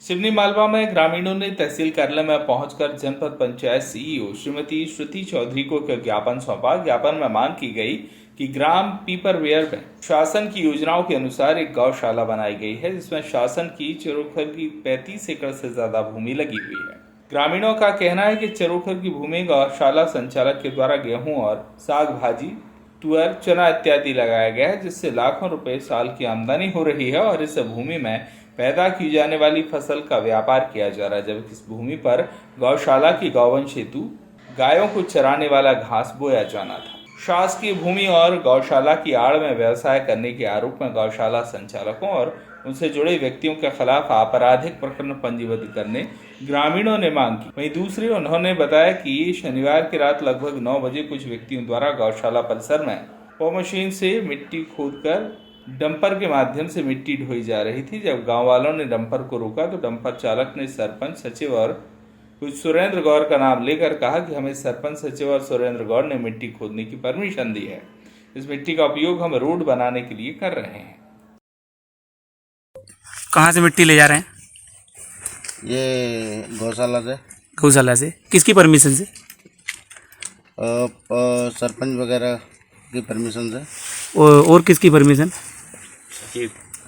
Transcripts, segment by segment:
सिवनी मालवा में ग्रामीणों ने तहसील कार्यालय में पहुंचकर जनपद पंचायत सीईओ श्रीमती श्रुति चौधरी को एक ज्ञापन सौंपा। ज्ञापन में मांग की गई कि ग्राम पीपरवेयर में शासन की योजनाओं के अनुसार एक गौशाला बनाई गई है, जिसमें शासन की चरोखर की 35 एकड़ से ज्यादा भूमि लगी हुई है। ग्रामीणों का कहना है कि चरोखर की भूमि गौशाला संचालक के द्वारा गेहूं और साग भाजी, तुअर, चना इत्यादि लगाया गया है, जिससे लाखों रुपए साल की आमदनी हो रही है और इस भूमि में पैदा की जाने वाली फसल का व्यापार किया जा रहा है, जबकि इस भूमि पर गौशाला की गौवंश हेतु गायों को चराने वाला घास बोया जाना था। शासकीय भूमि और गौशाला की आड़ में व्यवसाय करने के आरोप में गौशाला संचालकों और उनसे जुड़े व्यक्तियों के खिलाफ आपराधिक प्रकरण पंजीबद्ध करने ग्रामीणों ने मांग की। वहीं दूसरी उन्होंने बताया कि शनिवार की रात लगभग 9 बजे कुछ व्यक्तियों द्वारा गौशाला परिसर में पो मशीन से मिट्टी खोदकर डंपर के माध्यम से मिट्टी ढोई जा रही थी। जब गांव वालों ने डंपर को रोका तो डंपर चालक ने सरपंच, सचिव और कुछ सुरेंद्र गौर का नाम लेकर कहा कि हमें सरपंच, सचिव और सुरेंद्र गौर ने मिट्टी खोदने की परमिशन दी है। इस मिट्टी का उपयोग हम रोड बनाने के लिए कर रहे हैं। कहाँ से मिट्टी ले जा रहे हैं? ये गौशाला से। गौशाला से किसकी परमिशन से? सरपंच वगैरह की परमिशन से। और किसकी परमिशन?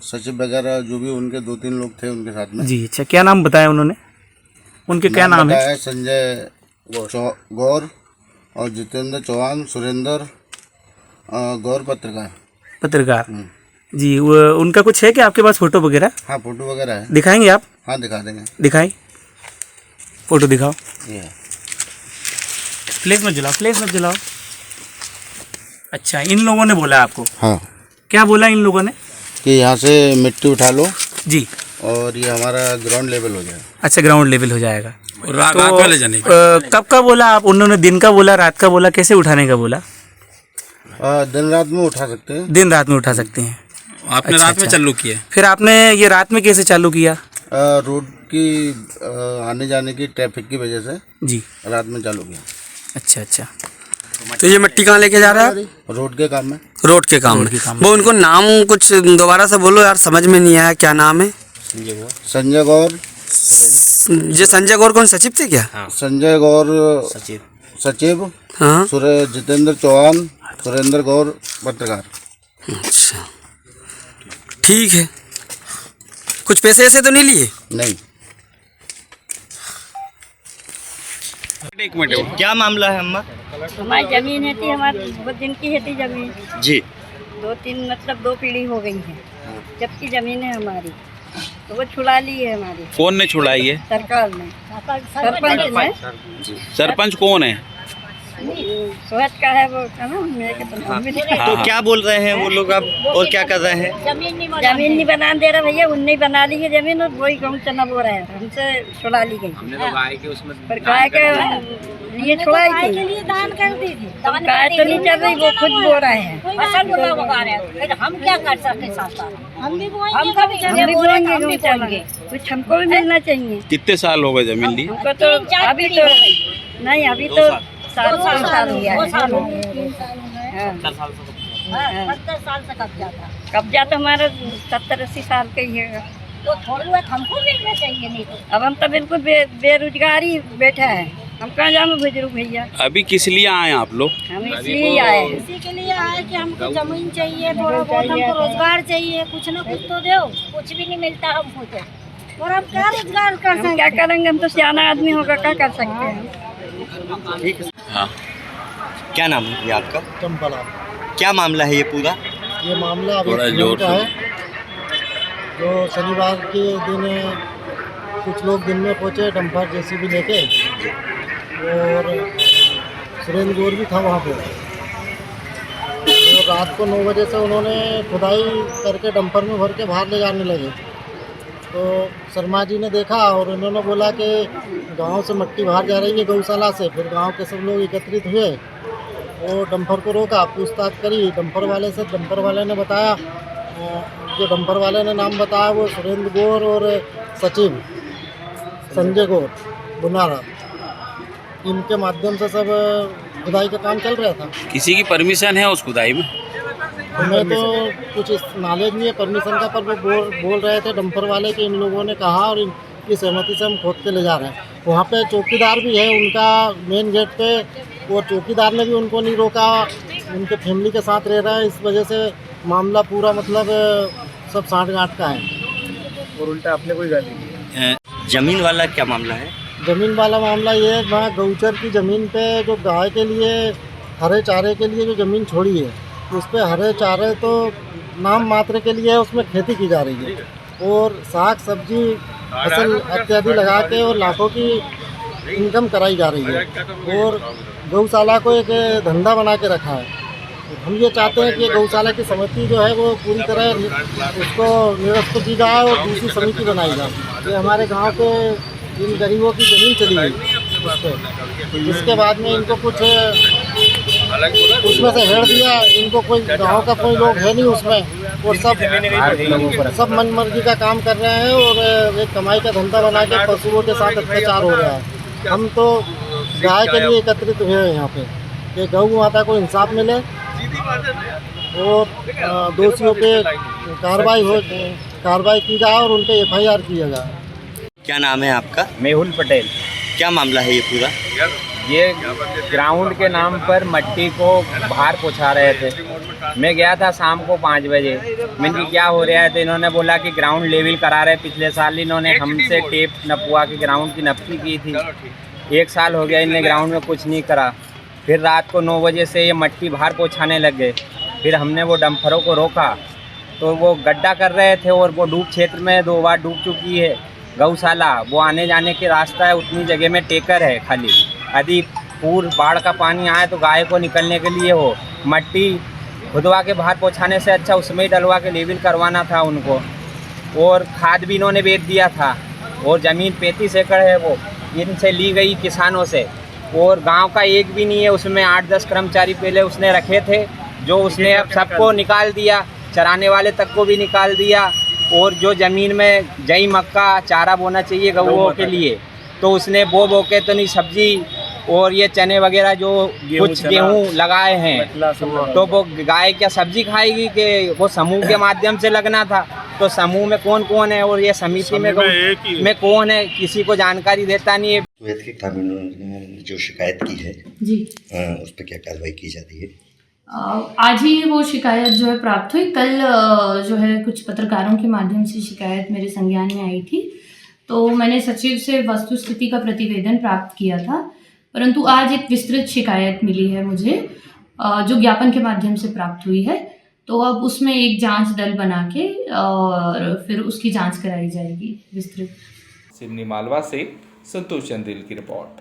सचिव वगैरह जो भी उनके 2-3 लोग थे उनके साथ में। जी अच्छा, क्या नाम बताया उन्होंने? उनके क्या नाम है? संजय गौर और जितेंद्र चौहान, सुरेंद्र गौर पत्रकार। जी, वो उनका कुछ है क्या आपके पास फोटो वगैरह? हाँ, फोटो वगैरह है। दिखाएंगे आप? हाँ, दिखा देंगे। दिखाई, फोटो दिखाओ। ये फ्लैश मत जलाओ। अच्छा, इन लोगों ने बोला आपको? हाँ। क्या बोला इन लोगों ने? कि यहाँ से मिट्टी उठा लो जी, और ये हमारा ग्राउंड लेवल हो जाएगा। अच्छा, ग्राउंड लेवल हो जाएगा। रात वाले जाने कब का बोला आप? उन्होंने दिन का बोला, रात का बोला, कैसे उठाने का बोला? दिन रात में उठा सकते हैं। दिन रात में उठा सकते हैं। आपने रात में चालू किया? फिर आपने ये रात में कैसे चालू किया? रोड की आने जाने की ट्रैफिक की वजह से जी, रात में चालू किया। अच्छा। तो ये मिट्टी कहाँ लेके जा रहा है? रोड के काम में। रोड के काम में। वो उनको नाम कुछ दोबारा से बोलो यार, समझ में नहीं आया। क्या नाम है? संजय गौर। ये संजय गौर कौन, सचिव थे क्या? हाँ। संजय गौर सचिव। हाँ। जितेंद्र चौहान, सुरेंद्र गौर पत्रकार। अच्छा, ठीक है। कुछ पैसे ऐसे तो नहीं लिए? नहीं। एक मिनट, क्या मामला है अम्मा? हमारी जमीन है थी, हमारी बहुत दिन की है थी जमीन जी। 2 पीढ़ी हो गई है जबकि जमीन है हमारी, तो वो छुड़ा ली है हमारी। कौन ने छुड़ाई है? सरकार ने, सरपंच ने। सरपंच कौन है? सोहत का है वो, तो क्या बोल रहे हैं वो लोग अब, और क्या कर रहे हैं? जमीन नहीं बना दे रहा भैया, उनने बना ली है जमीन और वही गेहूँ चना बो रहे हैं, हमसे छुड़ा ली गई। पर गाय के लिए छुड़ाई थी, दान कर दी थी। गाय तो नहीं चल रही, वो खुद बो रहे हैं। हम क्या कर सकते? हम भी बोएंगे, कुछ हमको भी मिलना चाहिए। कितने साल हो गए जमीन ली? हमको तो अभी तो नहीं, अभी तो 7 साल हो गया है। 70 साल से कब्जा था। कब्जा तो हमारा 70-80 साल का ही है। तो थोड़ी बहुत हमको मिलना चाहिए, नहीं तो अब हम तो बिल्कुल बेरोजगारी बैठा है, हम कहाँ जाऊँ बुजुर्ग भैया। अभी किस लिए आए आप लोग? हम इसलिए आए हैं। इसी के लिए आए कि हमको जमीन चाहिए, थोड़ा बहुत हमको रोजगार चाहिए, कुछ न कुछ तो दो। कुछ भी नहीं मिलता हमको तो, और हम क्या रोजगार कर हम सकते? क्या करेंगे? हम तो सियाना आदमी होगा, क्या कर सकते हैं? हाँ। क्या नाम है ये आपका? चंपला। क्या मामला है ये पूरा? ये मामला अभी थोड़ा जोर का है। जो शनिवार के दिन कुछ लोग दिन में पहुँचे डंपर जेसीबी लेके, और सुरेंद्र गौर भी था वहाँ पे। तो रात को 9 बजे से उन्होंने खुदाई करके डंपर में भर के बाहर ले जाने लगे। तो शर्मा जी ने देखा और उन्होंने बोला कि गांव से मिट्टी बाहर जा रही है गौशाला से। फिर गांव के सब लोग एकत्रित हुए और डंपर को रोका, पूछताछ करी डंपर वाले से। डंपर वाले ने बताया, जो डंपर वाले ने नाम बताया वो सुरेंद्र गौर और सचिव संजय गौर बुनारा, इनके माध्यम से सब खुदाई का काम चल रहा था। किसी की परमिशन है उस खुदाई में? हमें तो कुछ नॉलेज नहीं है परमिशन का, पर वो बोल रहे थे डंपर वाले कि इन लोगों ने कहा और की सहमति से हम खोद के ले जा रहे हैं। वहाँ पे चौकीदार भी है उनका मेन गेट पे, और चौकीदार ने भी उनको नहीं रोका, उनके फैमिली के साथ रह रहा है, इस वजह से मामला पूरा मतलब सब साठ-गांठ का है। और उल्टा आपने कोई गाली दी? जमीन वाला क्या मामला है? ज़मीन वाला मामला ये है, वहाँ गौचर की ज़मीन पे जो गाय के लिए हरे चारे के लिए जो ज़मीन छोड़ी है, उस पे हरे चारे तो नाम मात्र के लिए है, उसमें खेती की जा रही है और साग सब्जी फसल इत्यादि लगा के और लाखों की इनकम कराई जा रही है और गौशाला को एक धंधा बना के रखा है। हम ये चाहते हैं कि गौशाला की समिति जो है वो पूरी तरह उसको निरस्त की जाए और दूसरी समिति बनाई जाए। ये हमारे गांव के इन गरीबों की ज़मीन चली गई, जिसके बाद में इनको कुछ उसमें से हेड़ दिया, इनको कोई गांव का कोई लोग है नहीं उसमें, और सब मन मर्जी का काम कर रहे हैं और एक कमाई का धंधा बना के पशुओं के साथ अत्याचार हो रहा है। हम तो गाय के लिए एकत्रित हुए हैं यहाँ पे कि गौ माता को इंसाफ मिले और दोषियों पे कार्रवाई की जाए और उन पे FIR किया जाए। क्या नाम है आपका? मेहुल पटेल। क्या मामला है ये पूरा? ये ग्राउंड के नाम पर मट्टी को बाहर पहुंचा रहे थे। मैं गया था शाम को 5 बजे। मैंने क्या हो रहा है, तो इन्होंने बोला कि ग्राउंड लेवल करा रहे। पिछले साल इन्होंने हमसे टेप नपवा के ग्राउंड की नपी की थी। 1 साल हो गया इन्हें ग्राउंड में कुछ नहीं करा। फिर रात को 9 बजे से ये मट्टी बाहर पहुँचाने लग गए। फिर हमने वो डंपरों को रोका तो वो गड्ढा कर रहे थे और वो डूब क्षेत्र में 2 बार डूब चुकी है गौशाला। वो आने जाने के रास्ता है, उतनी जगह में टेकर है खाली। यदि पूर्ण बाढ़ का पानी आए तो गाय को निकलने के लिए हो मट्टी खुदवा के बाहर पहुंचाने से अच्छा उसमें ही डलवा के लेवल करवाना था उनको। और खाद भी इन्होंने बेच दिया था और ज़मीन 35 एकड़ है वो इनसे ली गई किसानों से, और गांव का एक भी नहीं है उसमें। 8-10 कर्मचारी पहले उसने रखे थे, जो उसने अब सबको निकाल दिया, चराने वाले तक को भी निकाल दिया। और जो ज़मीन में जई मक्का चारा बोना चाहिए गौओं के लिए, तो उसने बो के तो नहीं सब्जी और ये चने वगैरह जो कुछ गेहूँ लगाए हैं, तो वो गाय क्या सब्जी खाएगी कि वो समूह के माध्यम से लगना था। तो समूह में कौन कौन है और ये समिति में कौन है, किसी को जानकारी देता नहीं है। अवैध के ग्रामीणों ने जो शिकायत की है जी, उस पर क्या कार्रवाई की जाती है? आज ही वो शिकायत जो है प्राप्त हुई। कल जो है कुछ पत्रकारों के माध्यम से शिकायत मेरे संज्ञान में आई थी, तो मैंने सचिव से वस्तुस्थिति का प्रतिवेदन प्राप्त किया था। परंतु आज एक विस्तृत शिकायत मिली है मुझे, जो ज्ञापन के माध्यम से प्राप्त हुई है। तो अब उसमें एक जांच दल बना के और फिर उसकी जांच कराई जाएगी विस्तृत। सिवनी मालवा से संतोष चंदेल की रिपोर्ट।